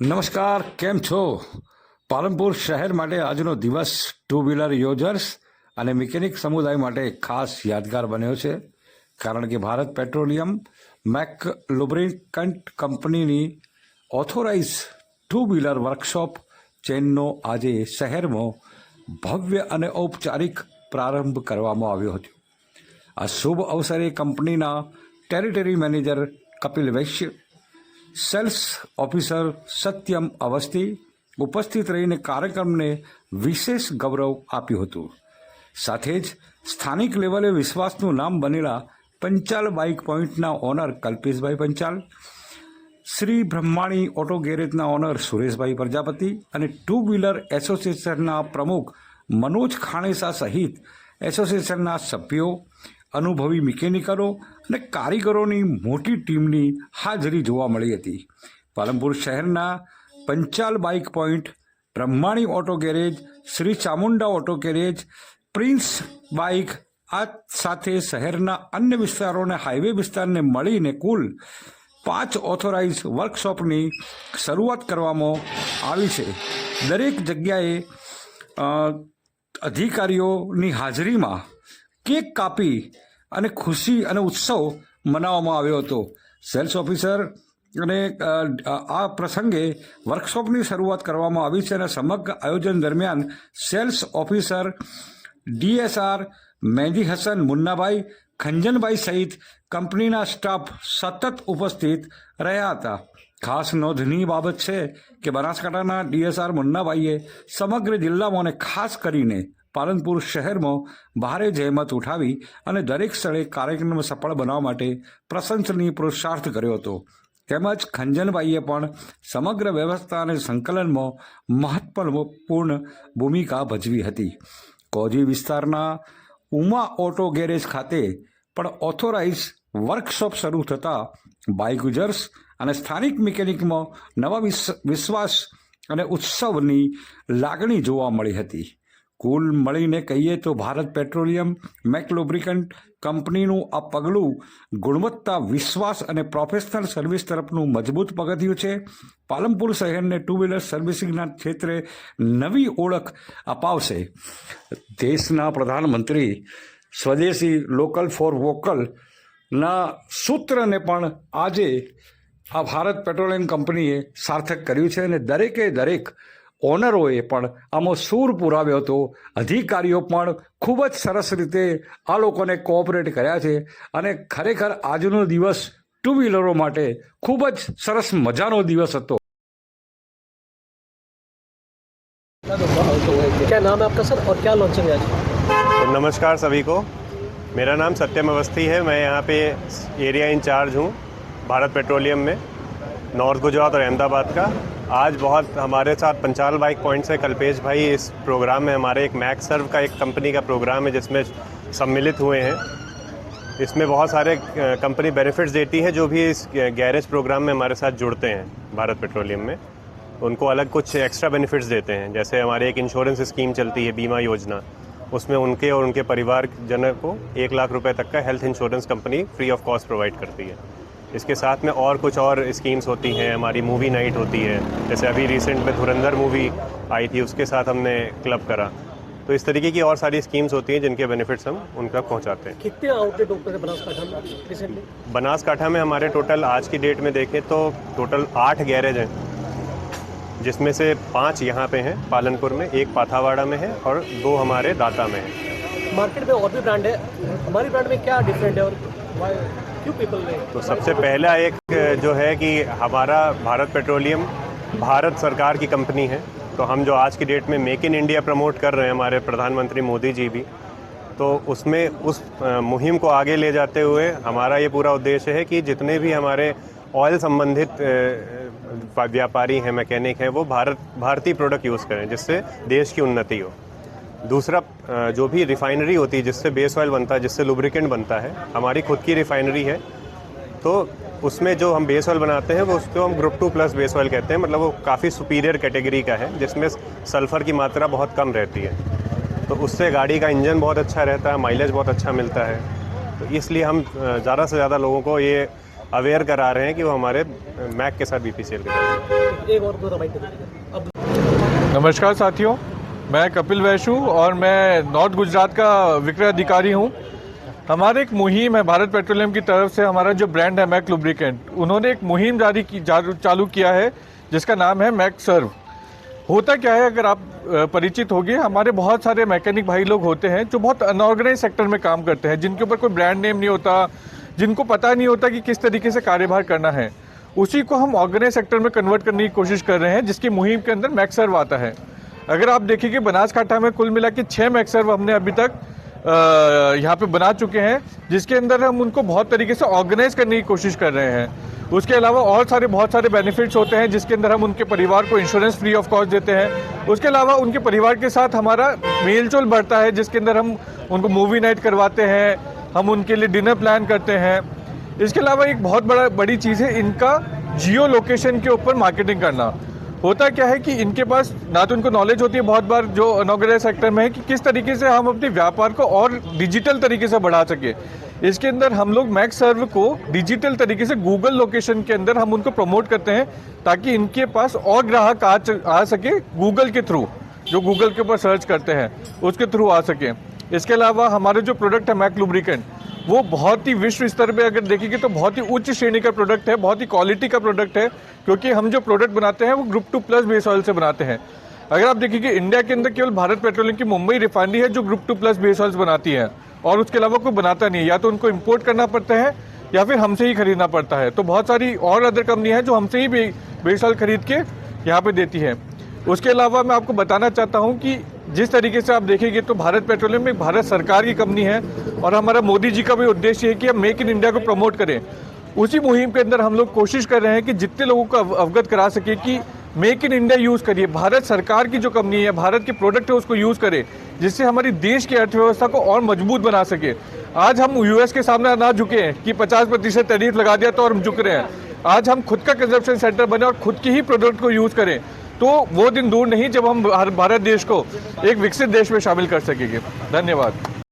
નમસ્કાર, કેમ છો? પાલનપુર શહેર માટે આજનો દિવસ ટુ વ્હીલર યુઝર્સ અને મિકેનિક સમુદાય માટે ખાસ યાદગાર બન્યો છે, કારણ કે ભારત પેટ્રોલિયમ મેક લુબ્રિકન્ટ કંપનીની ઓથોરાઇઝ ટુ વ્હીલર વર્કશોપ ચેનનો આજે શહેરમાં ભવ્ય અને ઔપચારિક પ્રારંભ કરવામાં આવ્યો હતો. આ શુભ અવસરે કંપનીના ટેરિટરી મેનેજર કપિલ વૈશ્ય, સેલ્સ ઓફિસર સત્યમ અવસ્થી ઉપસ્થિત રહીને કાર્યક્રમને વિશેષ ગૌરવ આપ્યું હતું. સાથે જ સ્થાનિક લેવલે વિશ્વાસનું નામ બનેલા પંચાલ બાઇક પોઈન્ટના ઓનર કલ્પેશભાઈ પંચાલ, શ્રી બ્રહ્માણી ઓટો ગેરેજના ઓનર સુરેશભાઈ પ્રજાપતિ અને ટુ વ્હીલર એસોસિએશનના પ્રમુખ મનોજ ખાણેસા સહિત એસોસિએશનના સભ્યો, અનુભવી મિકેનિકરો અને કારીગરોની મોટી ટીમની હાજરી જોવા મળી હતી. પાલનપુર શહેરના Panchal bike point, Brahmani auto garage, Shri Chamunda auto garage, prince bike, આ સાથે શહેરના અન્ય વિસ્તારોને હાઈવે વિસ્તારને મળીને કુલ 5 ઓથોરાઇઝ વર્કશોપની શરૂઆત કરવામાં આવી છે. દરેક જગ્યાએ અધિકારીઓની હાજરીમાં કેક કાપી અને ખુશી અને ઉત્સવ મનાવવામાં આવ્યો હતો. સેલ્સ ઓફિસર અને આ પ્રસંગે વર્કશોપની શરૂઆત કરવામાં આવી છે અને સમગ્ર આયોજન દરમિયાન સેલ્સ ઓફિસર DSR મહેંદી હસન મુન્નાભાઈ, ખંજનભાઈ સહિત કંપનીના સ્ટાફ સતત ઉપસ્થિત રહ્યા હતા. ખાસ નોંધનીય બાબત છે કે બનાસકાંઠાના DSR મુન્નાભાઈએ સમગ્ર જિલ્લામાં અને ખાસ કરીને પાલનપુર શહેરમાં ભારે જહેમત ઉઠાવી અને દરેક સ્થળે કાર્યક્રમ સફળ બનાવવા માટે પ્રશંસનીય પુરુષાર્થ કર્યો હતો. તેમજ ખંજનભાઈએ પણ સમગ્ર વ્યવસ્થા અને સંકલનમાં મહત્વપૂર્ણ ભૂમિકા ભજવી હતી. કોજી વિસ્તારના ઉમા ઓટો ગેરેજ ખાતે પણ ઓથોરાઇઝ વર્કશોપ શરૂ થતાં બાઇક યુઝર્સ અને સ્થાનિક મિકેનિકમાં નવા વિશ્વાસ અને ઉત્સવની લાગણી જોવા મળી હતી. કુલ મળીને કહીએ તો ભારત પેટ્રોલિયમ મેક લુબ્રિકન્ટ કંપનીનું આ પગલું ગુણવત્તા, વિશ્વાસ અને પ્રોફેશનલ સર્વિસ તરફનું મજબૂત પગથિયું છે. પાલનપુર શહેરને ટુ વ્હીલર સર્વિસિંગના ક્ષેત્રે નવી ઓળખ અપાવશે. દેશના પ્રધાનમંત્રી સ્વદેશી લોકલ ફોર વોકલના સૂત્રને પણ આજે આ ભારત પેટ્રોલિયમ કંપનીએ સાર્થક કર્યું છે અને દરેક ઓનરોએ પણ આમાં સૂર પુરાવ્યો હતો. અધિકારીઓ પણ ખૂબ જ સરસ રીતે આ લોકોને કોઓપરેટ કર્યા છે અને ખરેખર આજનો દિવસ ટુ વ્હીલરો માટે ખૂબ જ સરસ મજાનો દિવસ હતો. क्या नाम है आपका सर और क्या लॉन्चिंग है आज? तो नमस्कार सभी को, मेरा नाम सत्यम अवस्थी है. मैं यहाँ पे एरिया इंचार्ज हूँ भारत पेट्रोलियम में, नॉर्थ गुजरात और अहमदाबाद का. आज बहुत हमारे साथ पंचाल बाइक पॉइंट से कल्पेश भाई इस प्रोग्राम में, हमारे एक मैक सर्व का एक कंपनी का प्रोग्राम है जिसमें सम्मिलित हुए हैं. इसमें बहुत सारे कंपनी बेनिफिट्स देती है जो भी इस गैरेज प्रोग्राम में हमारे साथ जुड़ते हैं भारत पेट्रोलियम में. उनको अलग कुछ एक्स्ट्रा बेनिफिट्स देते हैं. जैसे हमारे एक इंश्योरेंस स्कीम चलती है, बीमा योजना, उसमें उनके और उनके परिवार जनों को 1 लाख रुपए तक का health insurance company free of cost provide करती है. इसके साथ में और कुछ और स्कीम्स होती हैं. हमारी मूवी नाइट होती है, जैसे अभी रिसेंट में धुरंधर मूवी आई थी, उसके साथ हमने क्लब करा. तो इस तरीके की और सारी स्कीम्स होती हैं जिनके बेनिफिट्स हम उन तक पहुँचाते हैं. कितने आउटलेट ओपन है बनासकांठा में रिसेंटली? बनासकांठा में हमारे टोटल आज की डेट में देखें तो टोटल 8 गैरेज हैं, जिसमें से 5 यहाँ पे हैं पालनपुर में, 1 पाथावाड़ा में है और 2 हमारे दाता में है. मार्केट में और भी ब्रांड है, हमारी ब्रांड में क्या डिफरेंट है और क्यों पीपल ने? तो सबसे पहला एक जो है कि हमारा भारत पेट्रोलियम भारत सरकार की कंपनी है. तो हम जो आज की डेट में मेक इन इंडिया प्रमोट कर रहे हैं, हमारे प्रधानमंत्री मोदी जी भी, तो उसमें उस मुहिम को आगे ले जाते हुए हमारा ये पूरा उद्देश्य है कि जितने भी हमारे ऑयल संबंधित व्यापारी हैं, मैकेनिक हैं, वो भारतीय प्रोडक्ट यूज़ करें जिससे देश की उन्नति हो. दूसरा, जो भी रिफाइनरी होती है जिससे बेस ऑयल बनता है, जिससे लुब्रिकेंट बनता है, हमारी खुद की रिफाइनरी है. तो उसमें जो हम बेस ऑयल बनाते हैं वो उसको हम ग्रुप 2+ बेस ऑयल कहते हैं. मतलब वो काफ़ी सुपीरियर कैटेगरी का है जिसमें सल्फ़र की मात्रा बहुत कम रहती है. तो उससे गाड़ी का इंजन बहुत अच्छा रहता है, माइलेज बहुत अच्छा मिलता है. तो इसलिए हम ज़्यादा से ज़्यादा लोगों को ये अवेयर करा रहे हैं कि वो हमारे मैक के साथ BPCL के साथ। एक और दो बाइक अब नमस्कार साथियों, मैं कपिल वैशु और मैं नॉर्थ गुजरात का विक्रय अधिकारी हूं। हमारे एक मुहिम है भारत पेट्रोलियम की तरफ से, हमारा जो ब्रांड है मैक लुब्रिकेंट, उन्होंने एक मुहिम चालू किया है जिसका नाम है मैक सर्व। होता क्या है, अगर आप परिचित होंगे, हमारे बहुत सारे मैकेनिक भाई लोग होते हैं जो बहुत अनऑर्गेनाइज सेक्टर में काम करते हैं, जिनके ऊपर कोई ब्रांड नेम नहीं होता, जिनको पता नहीं होता कि किस तरीके से कार्यभार करना है। उसी को हम ऑर्गेनाइज सेक्टर में कन्वर्ट करने की कोशिश कर रहे हैं, जिसकी मुहिम के अंदर मैक सर्व आता है। अगर आप देखेंगे बनासकांठा में कुल मिला के 6 मैक सर्व हमने अभी तक यहाँ पे बना चुके हैं, जिसके अंदर हम उनको बहुत तरीके से ऑर्गेनाइज करने की कोशिश कर रहे हैं। उसके अलावा और बहुत सारे बेनिफिट्स होते हैं, जिसके अंदर हम उनके परिवार को इंश्योरेंस फ्री ऑफ कॉस्ट देते हैं। उसके अलावा उनके परिवार के साथ हमारा मेल जोल बढ़ता है, जिसके अंदर हम उनको मूवी नाइट करवाते हैं, हम उनके लिए डिनर प्लान करते हैं। इसके अलावा एक बहुत बड़ी चीज़ है इनका जियो लोकेशन के ऊपर मार्केटिंग करना। होता क्या है कि इनके पास ना तो उनको नॉलेज होती है बहुत बार जो अनऑर्गेनाइज सेक्टर में है कि किस तरीके से हम अपने व्यापार को और डिजिटल तरीके से बढ़ा सके। इसके अंदर हम लोग मैक सर्व को डिजिटल तरीके से गूगल लोकेशन के अंदर हम उनको प्रमोट करते हैं, ताकि इनके पास और ग्राहक आ सके गूगल के थ्रू, जो गूगल के ऊपर सर्च करते हैं उसके थ्रू आ सके। इसके अलावा हमारे जो प्रोडक्ट है मैक लुब्रिकेंट, वो बहुत ही विश्व स्तर पे अगर देखेंगे तो बहुत ही उच्च श्रेणी का प्रोडक्ट है, बहुत ही क्वालिटी का प्रोडक्ट है, क्योंकि हम जो प्रोडक्ट बनाते हैं वो ग्रुप 2+ बेस ऑयल से बनाते हैं। अगर आप देखेंगे इंडिया के अंदर केवल भारत पेट्रोलियम की मुंबई रिफाइनरी है जो ग्रुप 2+ बेस ऑयल्स बनाती है, और उसके अलावा कोई बनाता नहीं है। या तो उनको इम्पोर्ट करना पड़ता है या फिर हमसे ही खरीदना पड़ता है। तो बहुत सारी और अदर कंपनियां हैं जो हमसे ही बेस ऑयल खरीद के यहाँ पे देती है। उसके अलावा मैं आपको बताना चाहता हूँ कि जिस तरीके से आप देखेंगे तो भारत पेट्रोलियम एक भारत सरकार की कंपनी है, और हमारा मोदी जी का भी उद्देश्य है कि हम मेक इन इंडिया को प्रमोट करें। उसी मुहिम के अंदर हम लोग कोशिश कर रहे हैं कि जितने लोगों को अवगत करा सके कि मेक इन इंडिया यूज़ करिए, भारत सरकार की जो कंपनी है, भारत के प्रोडक्ट है उसको यूज़ करें, जिससे हमारी देश की अर्थव्यवस्था को और मजबूत बना सके। आज हम यूएस के सामने ना झुके हैं कि 50% टैरिफ लगा दिया तो और हम झुक रहे हैं। आज हम खुद का कंजप्शन सेंटर बने और खुद के ही प्रोडक्ट को यूज़ करें, तो वो दिन दूर नहीं जब हम भारत देश को एक विकसित देश में शामिल कर सकेंगे। धन्यवाद।